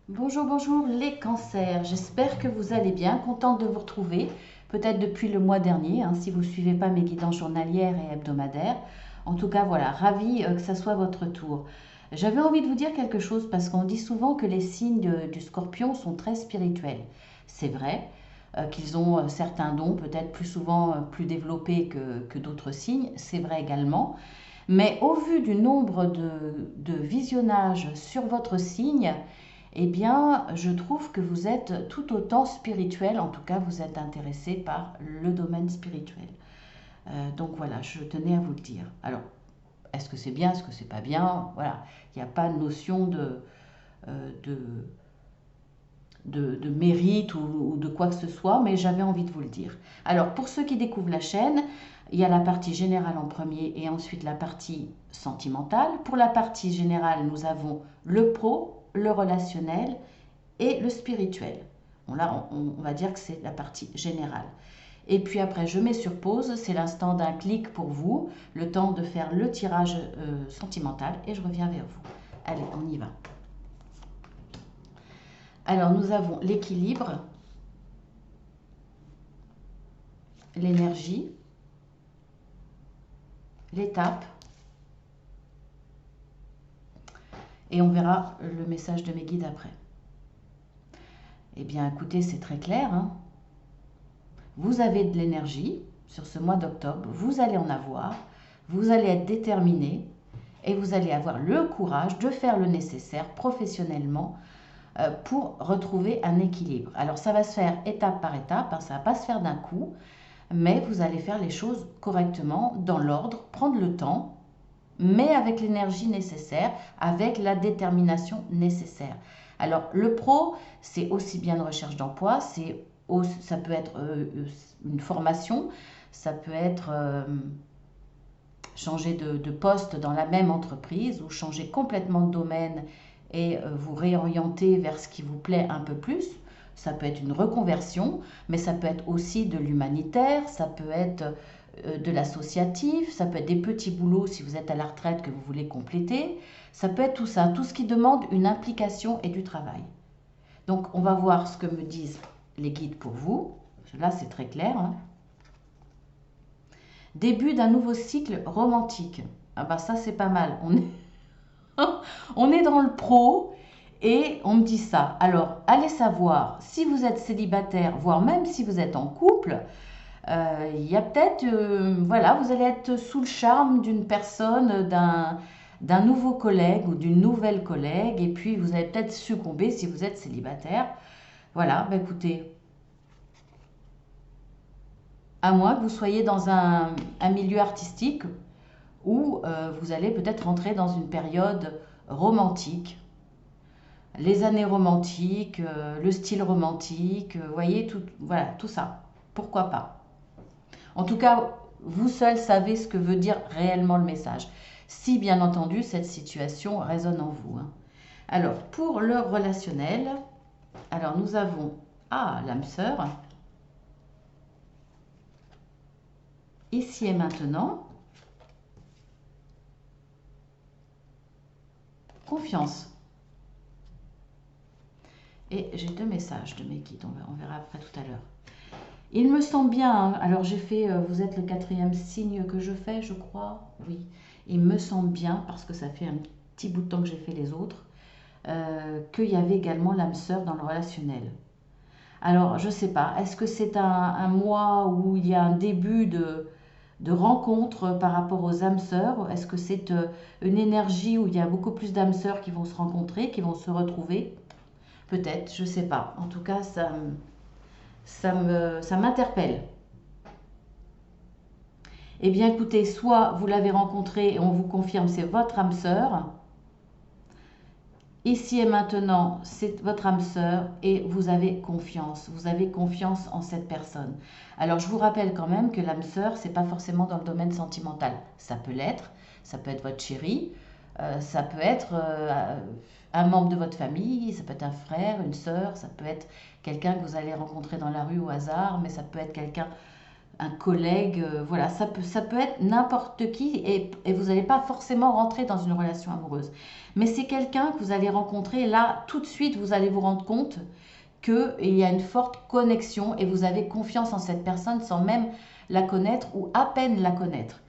Bonjour, bonjour les cancers, j'espère que vous allez bien, contente de vous retrouver, peut-être depuis le mois dernier, hein, si vous ne suivez pas mes guidances journalières et hebdomadaires. En tout cas, voilà, ravie que ça soit votre tour. J'avais envie de vous dire quelque chose parce qu'on dit souvent que les signes du scorpion sont très spirituels. C'est vrai qu'ils ont certains dons, peut-être plus souvent plus développés que d'autres signes, c'est vrai également. Mais au vu du nombre de visionnages sur votre signe, eh bien, je trouve que vous êtes tout autant spirituel, en tout cas, vous êtes intéressé par le domaine spirituel. Donc voilà, je tenais à vous le dire. Alors, est-ce que c'est bien, est-ce que c'est pas bien? Voilà, il n'y a pas de notion euh, de, de mérite ou de quoi que ce soit, mais j'avais envie de vous le dire. Alors, pour ceux qui découvrent la chaîne, il y a la partie générale en premier et ensuite la partie sentimentale. Pour la partie générale, nous avons le pro, le relationnel et le spirituel. Bon, là, on va dire que c'est la partie générale. Et puis après, je mets sur pause, c'est l'instant d'un clic pour vous, le temps de faire le tirage sentimental et je reviens vers vous. Allez, on y va. Alors, nous avons l'équilibre, l'énergie, l'étape, et on verra le message de mes guides après. Eh bien, écoutez, c'est très clair, hein. Vous avez de l'énergie sur ce mois d'octobre, vous allez en avoir, vous allez être déterminé et vous allez avoir le courage de faire le nécessaire professionnellement pour retrouver un équilibre. Alors ça va se faire étape par étape, hein, ça ne va pas se faire d'un coup, mais vous allez faire les choses correctement, dans l'ordre, prendre le temps, mais avec l'énergie nécessaire, avec la détermination nécessaire. Alors le pro, c'est aussi bien une recherche d'emploi, ça peut être une formation, ça peut être changer de poste dans la même entreprise ou changer complètement de domaine et vous réorienter vers ce qui vous plaît un peu plus. Ça peut être une reconversion, mais ça peut être aussi de l'humanitaire, ça peut être de l'associatif, ça peut être des petits boulots si vous êtes à la retraite que vous voulez compléter. Ça peut être tout ça, tout ce qui demande une implication et du travail. Donc on va voir ce que me disent les guides pour vous. Là c'est très clair, hein. Début d'un nouveau cycle romantique. Ah bah ça c'est pas mal. On est dans le pro et on me dit ça. Alors allez savoir si vous êtes célibataire, voire même si vous êtes en couple, il y a peut-être, voilà, vous allez être sous le charme d'une personne, d'un nouveau collègue ou d'une nouvelle collègue, et puis vous allez peut-être succomber si vous êtes célibataire. Voilà, bah écoutez, à moins que vous soyez dans un milieu artistique où vous allez peut-être rentrer dans une période romantique, les années romantiques, le style romantique, vous voyez, tout, voilà, tout ça. Pourquoi pas? En tout cas, vous seul savez ce que veut dire réellement le message. Si bien entendu cette situation résonne en vous, hein. Alors, pour le relationnel, alors nous avons l'âme sœur, ici et maintenant, confiance. Et j'ai deux messages de mes guides, on verra après tout à l'heure. Il me semble bien, hein, alors j'ai fait, vous êtes le quatrième signe que je fais, je crois, oui. Il me semble bien, parce que ça fait un petit bout de temps que j'ai fait les autres, qu'il y avait également l'âme sœur dans le relationnel. Alors, je ne sais pas, est-ce que c'est un mois où il y a un début de rencontre par rapport aux âmes sœurs? Est-ce que c'est une énergie où il y a beaucoup plus d'âmes sœurs qui vont se rencontrer, qui vont se retrouver? Peut-être, je ne sais pas. En tout cas, ça m'interpelle. Eh bien, écoutez, soit vous l'avez rencontré et on vous confirme c'est votre âme sœur, ici et maintenant, c'est votre âme sœur et vous avez confiance en cette personne. Alors je vous rappelle quand même que l'âme sœur, c'est pas forcément dans le domaine sentimental. Ça peut l'être, ça peut être votre chéri, ça peut être un membre de votre famille, ça peut être un frère, une sœur, ça peut être quelqu'un que vous allez rencontrer dans la rue au hasard, mais ça peut être quelqu'un un collègue, voilà, ça peut être n'importe qui et vous n'allez pas forcément rentrer dans une relation amoureuse. Mais c'est quelqu'un que vous allez rencontrer, là, tout de suite, vous allez vous rendre compte qu'il y a une forte connexion et vous avez confiance en cette personne sans même la connaître ou à peine la connaître.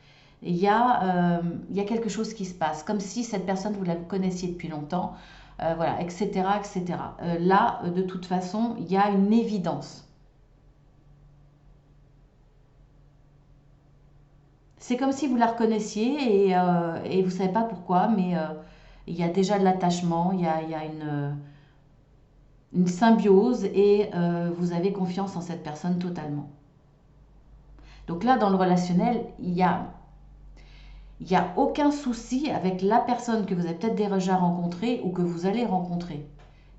Il y a quelque chose qui se passe, comme si cette personne, vous la connaissiez depuis longtemps, voilà, etc., etc. Là, de toute façon, il y a une évidence. C'est comme si vous la reconnaissiez et vous ne savez pas pourquoi, mais il y a déjà de l'attachement, il y a une symbiose et vous avez confiance en cette personne totalement. Donc là, dans le relationnel, il y a aucun souci avec la personne que vous avez peut-être déjà rencontrée ou que vous allez rencontrer.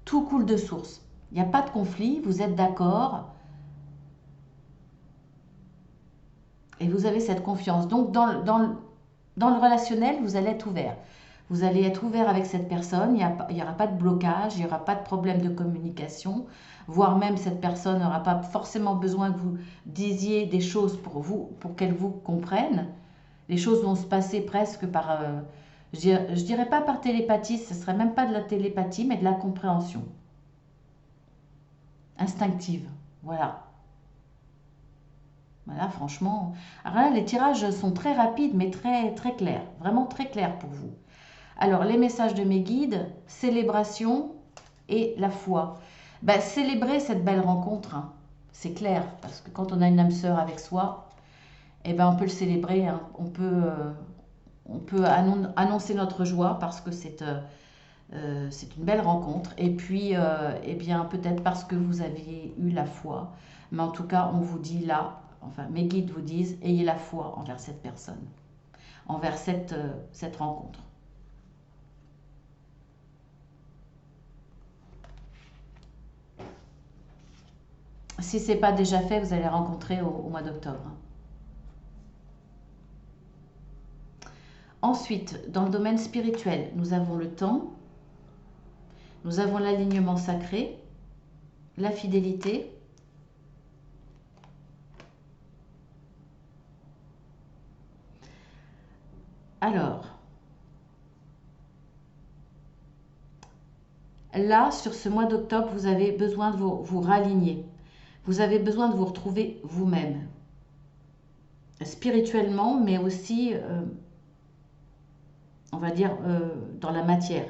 Tout coule de source. Il n'y a pas de conflit, vous êtes d'accord et vous avez cette confiance. Donc dans le relationnel, vous allez être ouvert. Vous allez être ouvert avec cette personne, il n'y aura pas de blocage, il n'y aura pas de problème de communication, voire même cette personne n'aura pas forcément besoin que vous disiez des choses pour vous, pour qu'elle vous comprenne. Les choses vont se passer presque par, je dirais pas par télépathie, ce serait même pas de la télépathie, mais de la compréhension instinctive. Voilà. Voilà, franchement. Alors là, les tirages sont très rapides, mais très, très clairs. Vraiment très clairs pour vous. Alors, les messages de mes guides, célébration et la foi. Ben, célébrer cette belle rencontre, hein, c'est clair, parce que quand on a une âme sœur avec soi, eh ben, on peut le célébrer, hein. On peut annoncer notre joie parce que c'est une belle rencontre. Et puis, eh bien, peut-être parce que vous aviez eu la foi. Mais en tout cas, on vous dit là, enfin, mes guides vous disent, ayez la foi envers cette personne, envers cette rencontre. Si ce n'est pas déjà fait, vous allez rencontrer au mois d'octobre. Ensuite, dans le domaine spirituel, nous avons le temps, nous avons l'alignement sacré, la fidélité. Alors, là, sur ce mois d'octobre, vous avez besoin de vous raligner. Vous avez besoin de vous retrouver vous-même, spirituellement, mais aussi, on va dire, dans la matière.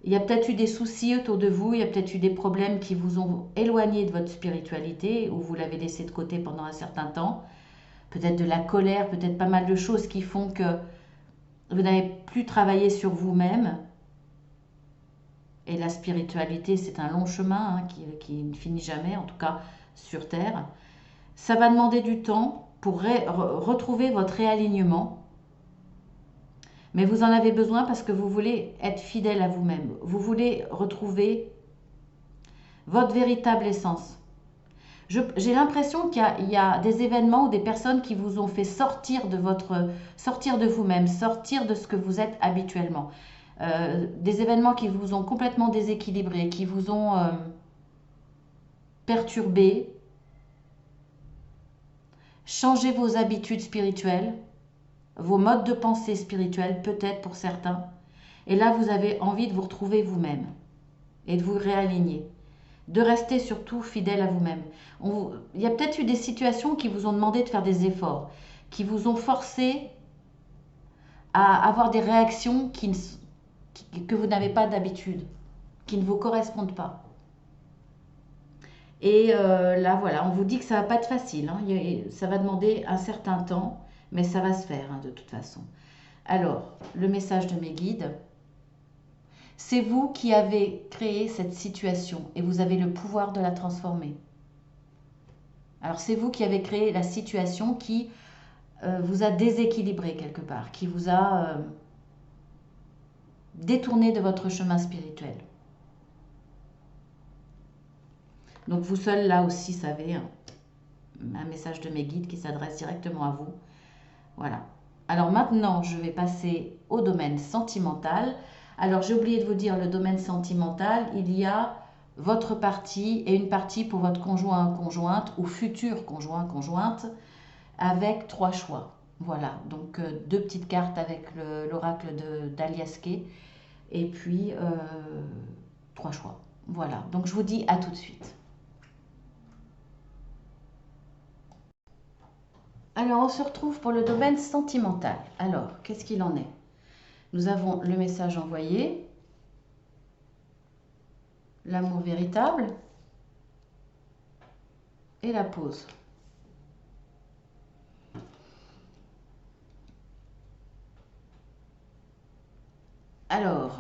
Il y a peut-être eu des soucis autour de vous, il y a peut-être eu des problèmes qui vous ont éloigné de votre spiritualité ou vous l'avez laissé de côté pendant un certain temps. Peut-être de la colère, peut-être pas mal de choses qui font que vous n'avez plus travaillé sur vous-même. Et la spiritualité, c'est un long chemin hein, qui ne finit jamais, en tout cas sur Terre. Ça va demander du temps pour retrouver votre réalignement. Mais vous en avez besoin parce que vous voulez être fidèle à vous-même. Vous voulez retrouver votre véritable essence. J'ai l'impression qu'il y a des événements ou des personnes qui vous ont fait sortir de vous-même, sortir de ce que vous êtes habituellement. Des événements qui vous ont complètement déséquilibré, qui vous ont perturbé, changé vos habitudes spirituelles, vos modes de pensée spirituels, peut-être pour certains. Et là, vous avez envie de vous retrouver vous-même et de vous réaligner, de rester surtout fidèle à vous-même. Il y a peut-être eu des situations qui vous ont demandé de faire des efforts, qui vous ont forcé à avoir des réactions que vous n'avez pas d'habitude, qui ne vous correspondent pas. Et là, voilà, on vous dit que ça ne va pas être facile, hein. Ça va demander un certain temps, mais ça va se faire hein, de toute façon. Alors, le message de mes guides, c'est vous qui avez créé cette situation et vous avez le pouvoir de la transformer. Alors, c'est vous qui avez créé la situation qui vous a déséquilibré quelque part, qui vous a détourné de votre chemin spirituel. Donc, vous seul, là aussi, savez, hein, un message de mes guides qui s'adresse directement à vous. Voilà. Alors maintenant, je vais passer au domaine sentimental. Alors, j'ai oublié de vous dire, le domaine sentimental, il y a votre partie et une partie pour votre conjoint, conjointe ou futur conjoint, conjointe. avec 3 choix. Voilà, donc 2 petites cartes avec l'oracle d'Aliaské et puis 3 choix. Voilà, donc je vous dis à tout de suite. Alors, on se retrouve pour le domaine sentimental. Alors, qu'est-ce qu'il en est? Nous avons le message envoyé, l'amour véritable et la pause. Alors,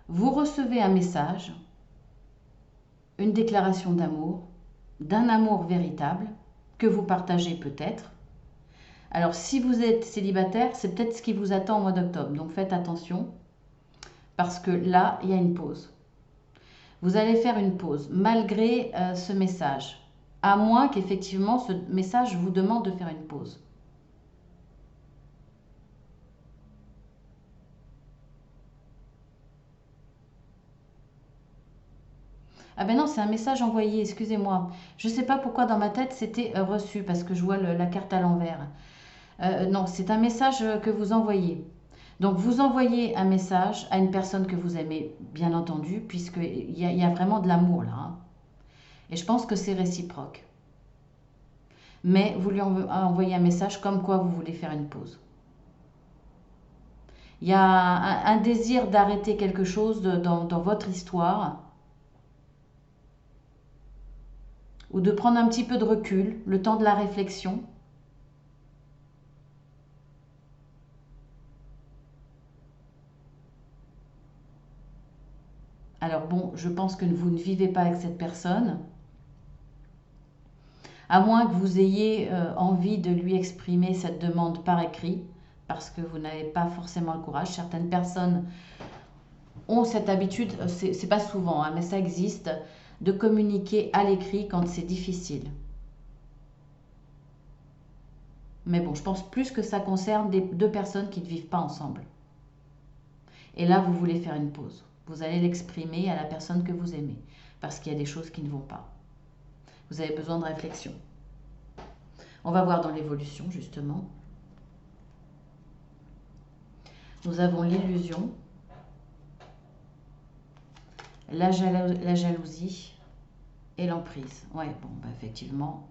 vous recevez un message, une déclaration d'amour, d'un amour véritable que vous partagez peut-être. Alors, si vous êtes célibataire, c'est peut-être ce qui vous attend au mois d'octobre. Donc, faites attention parce que là, il y a une pause. Vous allez faire une pause malgré ce message, à moins qu'effectivement ce message vous demande de faire une pause. Ah ben non, c'est un message envoyé, excusez-moi. Je ne sais pas pourquoi dans ma tête c'était reçu, parce que je vois la carte à l'envers. Non, c'est un message que vous envoyez. Donc vous envoyez un message à une personne que vous aimez, bien entendu, puisqu'il y a vraiment de l'amour là, hein. Et je pense que c'est réciproque. Mais vous lui envoyez un message comme quoi vous voulez faire une pause. Il y a un désir d'arrêter quelque chose dans votre histoire ou de prendre un petit peu de recul, le temps de la réflexion. Alors bon, je pense que vous ne vivez pas avec cette personne, à moins que vous ayez envie de lui exprimer cette demande par écrit, parce que vous n'avez pas forcément le courage. Certaines personnes ont cette habitude, c'est pas souvent, hein, mais ça existe, de communiquer à l'écrit quand c'est difficile. Mais bon, je pense plus que ça concerne des 2 personnes qui ne vivent pas ensemble. Et là, vous voulez faire une pause. Vous allez l'exprimer à la personne que vous aimez, parce qu'il y a des choses qui ne vont pas. Vous avez besoin de réflexion. On va voir dans l'évolution, justement. Nous avons l'illusion, la jalousie et l'emprise. Ouais, bon, bah, effectivement,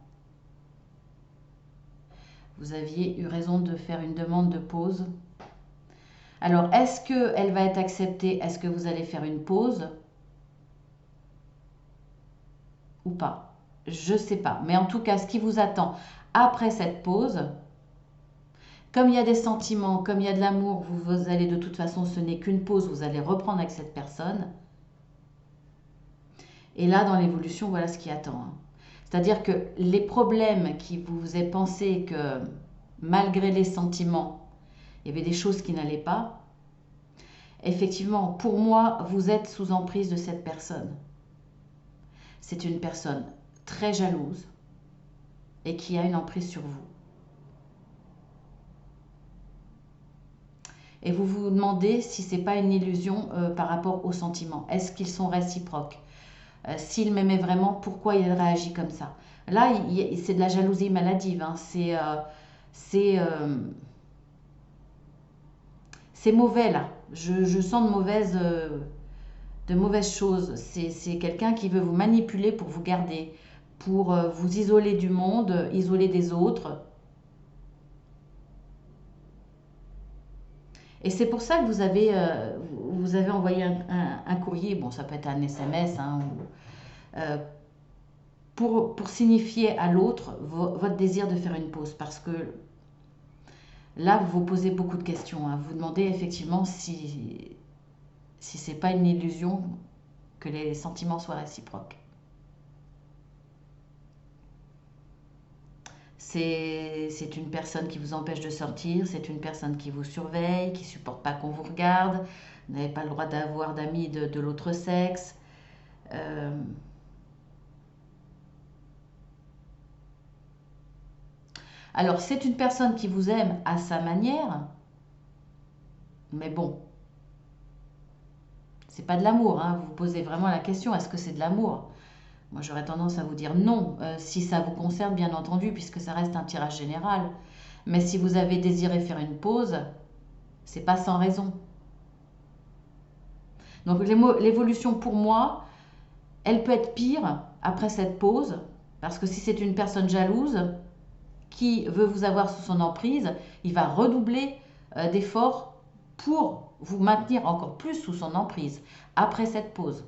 vous aviez eu raison de faire une demande de pause. Alors, est-ce qu'elle va être acceptée? Est-ce que vous allez faire une pause ou pas? Je ne sais pas. Mais en tout cas, ce qui vous attend après cette pause, comme il y a des sentiments, comme il y a de l'amour, vous allez de toute façon, ce n'est qu'une pause, vous allez reprendre avec cette personne. Et là, dans l'évolution, voilà ce qui attend, hein. C'est-à-dire que les problèmes qui vous aient pensé que malgré les sentiments, il y avait des choses qui n'allaient pas, effectivement, pour moi, vous êtes sous emprise de cette personne. C'est une personne très jalouse et qui a une emprise sur vous. Et vous vous demandez si ce n'est pas une illusion par rapport aux sentiments. Est-ce qu'ils sont réciproques? S'il m'aimait vraiment, pourquoi il réagit comme ça? Là, c'est de la jalousie maladive, hein. C'est mauvais là. Je sens de mauvaises choses. C'est quelqu'un qui veut vous manipuler pour vous garder, pour vous isoler du monde, isoler des autres. Et c'est pour ça que vous avez envoyé un courrier, bon ça peut être un SMS, hein, euh, pour signifier à l'autre votre désir de faire une pause. Parce que là, vous vous posez beaucoup de questions, hein. Vous vous demandez effectivement si c'est pas une illusion que les sentiments soient réciproques. C'est une personne qui vous empêche de sortir, c'est une personne qui vous surveille, qui supporte pas qu'on vous regarde, vous n'avez pas le droit d'avoir d'amis de l'autre sexe. Euh, alors, c'est une personne qui vous aime à sa manière, mais bon, c'est pas de l'amour, hein. Vous vous posez vraiment la question, est-ce que c'est de l'amour? Moi, j'aurais tendance à vous dire non, si ça vous concerne, bien entendu, puisque ça reste un tirage général. Mais si vous avez désiré faire une pause, c'est pas sans raison. Donc l'évolution pour moi, elle peut être pire après cette pause, parce que si c'est une personne jalouse qui veut vous avoir sous son emprise, il va redoubler d'efforts pour vous maintenir encore plus sous son emprise après cette pause.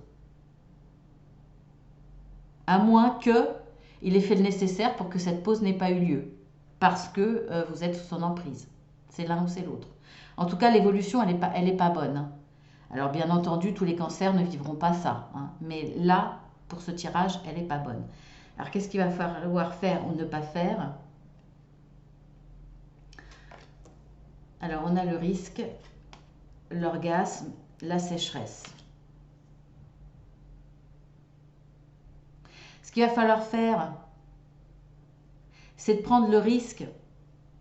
À moins qu'il ait fait le nécessaire pour que cette pause n'ait pas eu lieu, parce que vous êtes sous son emprise. C'est l'un ou c'est l'autre. En tout cas, l'évolution, elle est pas bonne, hein. Alors bien entendu, tous les cancers ne vivront pas ça, hein. Mais là, pour ce tirage, elle n'est pas bonne. Alors qu'est-ce qu'il va falloir faire ou ne pas faire? Alors on a le risque, l'orgasme, la sécheresse. Ce qu'il va falloir faire, c'est de prendre le risque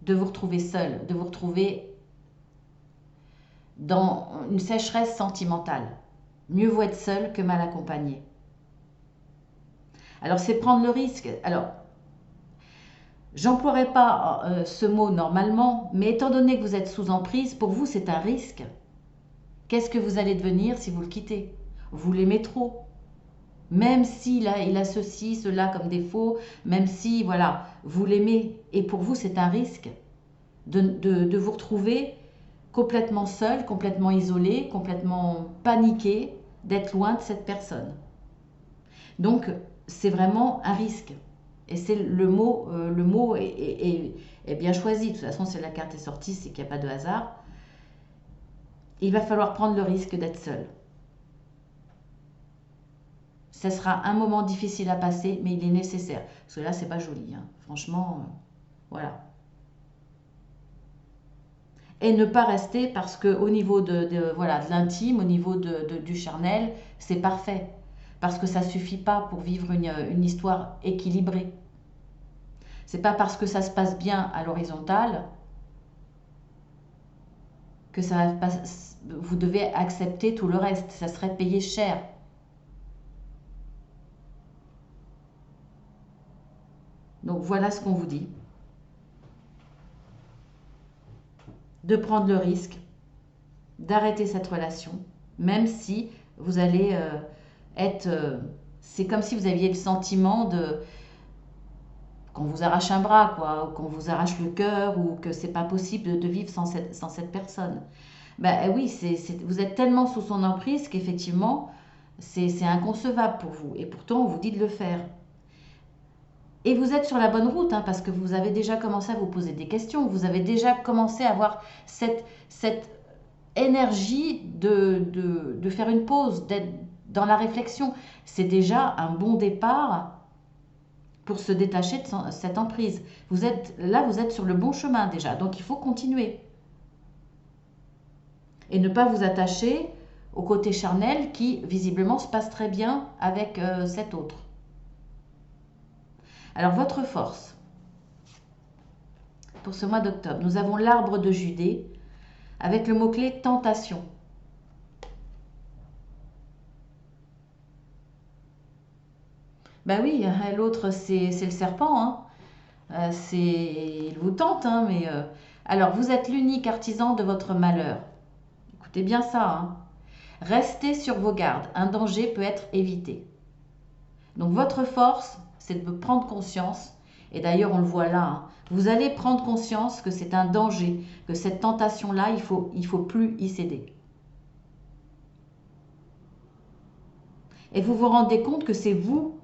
de vous retrouver seul, de vous retrouver dans une sécheresse sentimentale. Mieux vaut être seul que mal accompagné. Alors c'est prendre le risque. Alors, j'emploierai pas ce mot normalement, mais étant donné que vous êtes sous emprise, pour vous c'est un risque. Qu'est-ce que vous allez devenir si vous le quittez? Vous l'aimez trop. Même s'il a ceci, cela comme défaut, même si, voilà, vous l'aimez, et pour vous c'est un risque de vous retrouver complètement seul, complètement isolé, complètement paniqué, d'être loin de cette personne. Donc, c'est vraiment un risque. Et c'est le mot est bien choisi. De toute façon, si la carte est sortie, c'est qu'il n'y a pas de hasard. Il va falloir prendre le risque d'être seul. Ce sera un moment difficile à passer, mais il est nécessaire. Parce que là, c'est pas joli, hein. Franchement, voilà. Et ne pas rester parce qu'au niveau voilà, de l'intime, au niveau du charnel, c'est parfait. Parce que ça ne suffit pas pour vivre une histoire équilibrée. C'est pas parce que ça se passe bien à l'horizontale que ça va pas, vous devez accepter tout le reste. Ça serait payé cher. Donc voilà ce qu'on vous dit. De prendre le risque d'arrêter cette relation, même si vous allez être... c'est comme si vous aviez le sentiment qu'on vous arrache un bras, quoi, ou qu'on vous arrache le cœur, ou que c'est pas possible de vivre sans cette personne. Ben oui, vous êtes tellement sous son emprise qu'effectivement, c'est inconcevable pour vous. Et pourtant, on vous dit de le faire. Et vous êtes sur la bonne route, hein, parce que vous avez déjà commencé à vous poser des questions. Vous avez déjà commencé à avoir cette énergie de faire une pause, d'être dans la réflexion. C'est déjà un bon départ pour se détacher de cette emprise. Vous êtes sur le bon chemin déjà. Donc il faut continuer. Et ne pas vous attacher au côté charnel qui, visiblement, se passe très bien avec cet autre. Alors, votre force, pour ce mois d'octobre, nous avons l'arbre de Judée avec le mot-clé tentation. Ben oui, l'autre, c'est le serpent, hein. Il vous tente, hein, mais... Alors, vous êtes l'unique artisan de votre malheur. Écoutez bien ça, hein. Restez sur vos gardes, un danger peut être évité. Donc votre force, c'est de prendre conscience, et d'ailleurs on le voit là, hein, vous allez prendre conscience que c'est un danger, que cette tentation-là, il faut plus y céder. Et vous vous rendez compte que c'est vous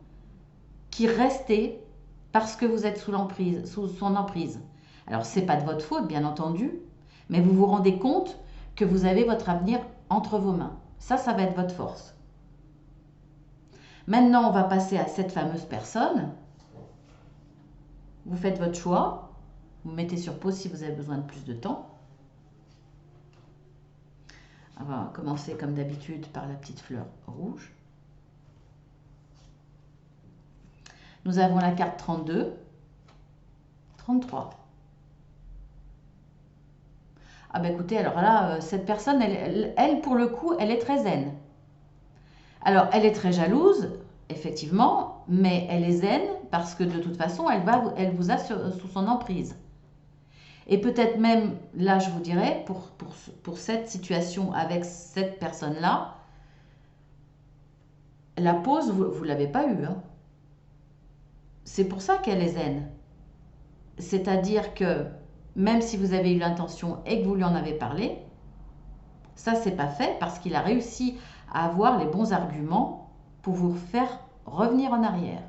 qui restez parce que vous êtes sous son emprise. Alors c'est pas de votre faute, bien entendu, mais vous vous rendez compte que vous avez votre avenir entre vos mains. Ça va être votre force. Maintenant, on va passer à cette fameuse personne. Vous faites votre choix. Vous mettez sur pause si vous avez besoin de plus de temps. On va commencer comme d'habitude par la petite fleur rouge. Nous avons la carte 32, 33. Ah ben écoutez, alors là, cette personne, elle, pour le coup, elle est très zen. Alors, elle est très jalouse, effectivement, mais elle est zen parce que de toute façon, elle vous a sous son emprise. Et peut-être même, là, je vous dirais, pour cette situation avec cette personne-là, la pause, vous ne l'avez pas eue, hein. C'est pour ça qu'elle est zen. C'est-à-dire que même si vous avez eu l'intention et que vous lui en avez parlé, ça, c'est pas fait parce qu'il a réussi à avoir les bons arguments pour vous faire revenir en arrière.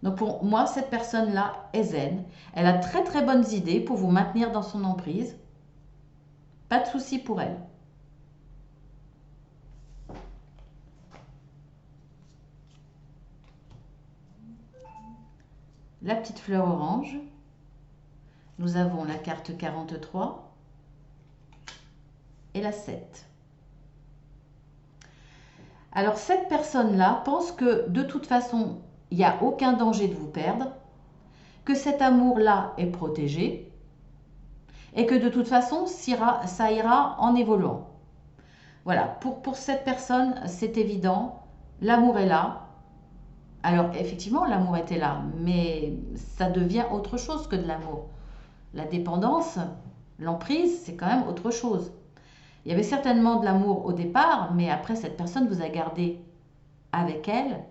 Donc pour moi, cette personne-là est zen. Elle a très très bonnes idées pour vous maintenir dans son emprise. Pas de souci pour elle. La petite fleur orange. Nous avons la carte 43 et la 7. Alors cette personne-là pense que de toute façon, il n'y a aucun danger de vous perdre, que cet amour-là est protégé et que de toute façon, ça ira en évoluant. Voilà, pour cette personne, c'est évident, l'amour est là. Alors effectivement, l'amour était là, mais ça devient autre chose que de l'amour. La dépendance, l'emprise, c'est quand même autre chose. Il y avait certainement de l'amour au départ, mais après, cette personne vous a gardé avec elle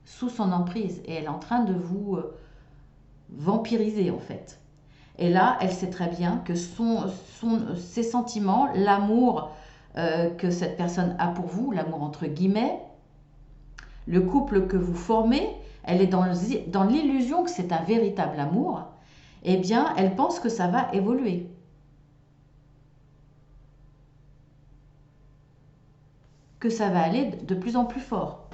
sous son emprise et elle est en train de vous vampiriser en fait. Et là, elle sait très bien que ses sentiments, l'amour que cette personne a pour vous, l'amour entre guillemets, le couple que vous formez, elle est dans l'illusion que c'est un véritable amour, eh bien, elle pense que ça va évoluer. Que ça va aller de plus en plus fort.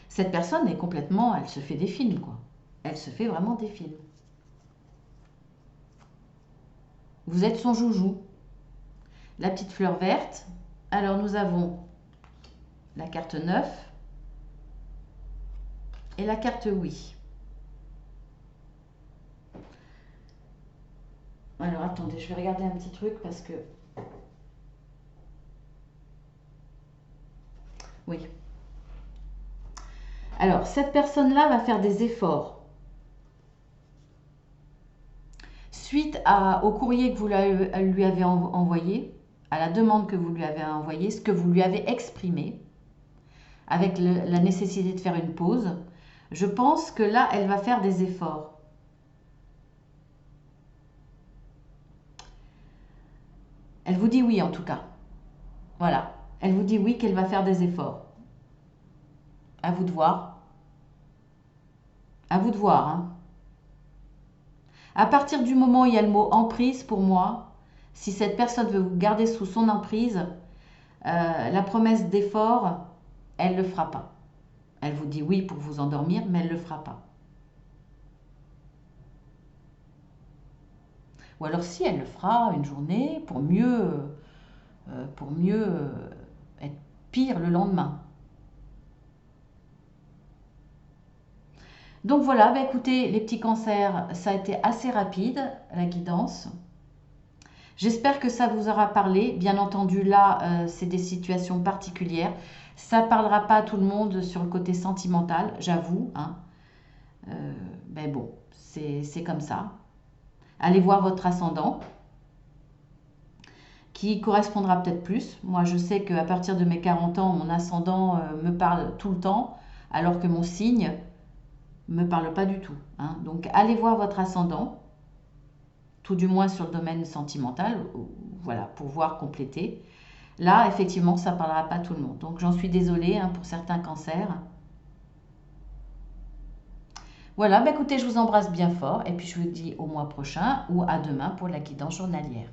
Cette personne est complètement, elle se fait des films, quoi. Elle se fait vraiment des films. Vous êtes son joujou. La petite fleur verte. Alors, nous avons la carte 9 et la carte oui. Alors, attendez, je vais regarder un petit truc parce que... Oui. Alors, cette personne-là va faire des efforts. Suite au courrier que vous lui avez envoyé, à la demande que vous lui avez envoyée, ce que vous lui avez exprimé, avec la nécessité de faire une pause, je pense que là, elle va faire des efforts. Elle vous dit oui en tout cas. Voilà. Elle vous dit oui qu'elle va faire des efforts. À vous de voir. À vous de voir, hein. À partir du moment où il y a le mot emprise, pour moi, si cette personne veut vous garder sous son emprise, la promesse d'effort, elle ne le fera pas. Elle vous dit oui pour vous endormir, mais elle ne le fera pas. Ou alors si, elle le fera une journée pour mieux être pire le lendemain. Donc voilà, bah écoutez, les petits cancers, ça a été assez rapide, la guidance. J'espère que ça vous aura parlé. Bien entendu, là, c'est des situations particulières. Ça ne parlera pas à tout le monde sur le côté sentimental, j'avoue, hein. Mais bon, c'est comme ça. Allez voir votre ascendant, qui correspondra peut-être plus. Moi, je sais qu'à partir de mes 40 ans, mon ascendant me parle tout le temps, alors que mon signe me parle pas du tout, hein. Donc, allez voir votre ascendant, tout du moins sur le domaine sentimental, voilà, pour voir compléter. Là, effectivement, ça ne parlera pas à tout le monde. Donc, j'en suis désolée, hein, pour certains cancers. Voilà, bah écoutez, je vous embrasse bien fort et puis je vous dis au mois prochain ou à demain pour la guidance journalière.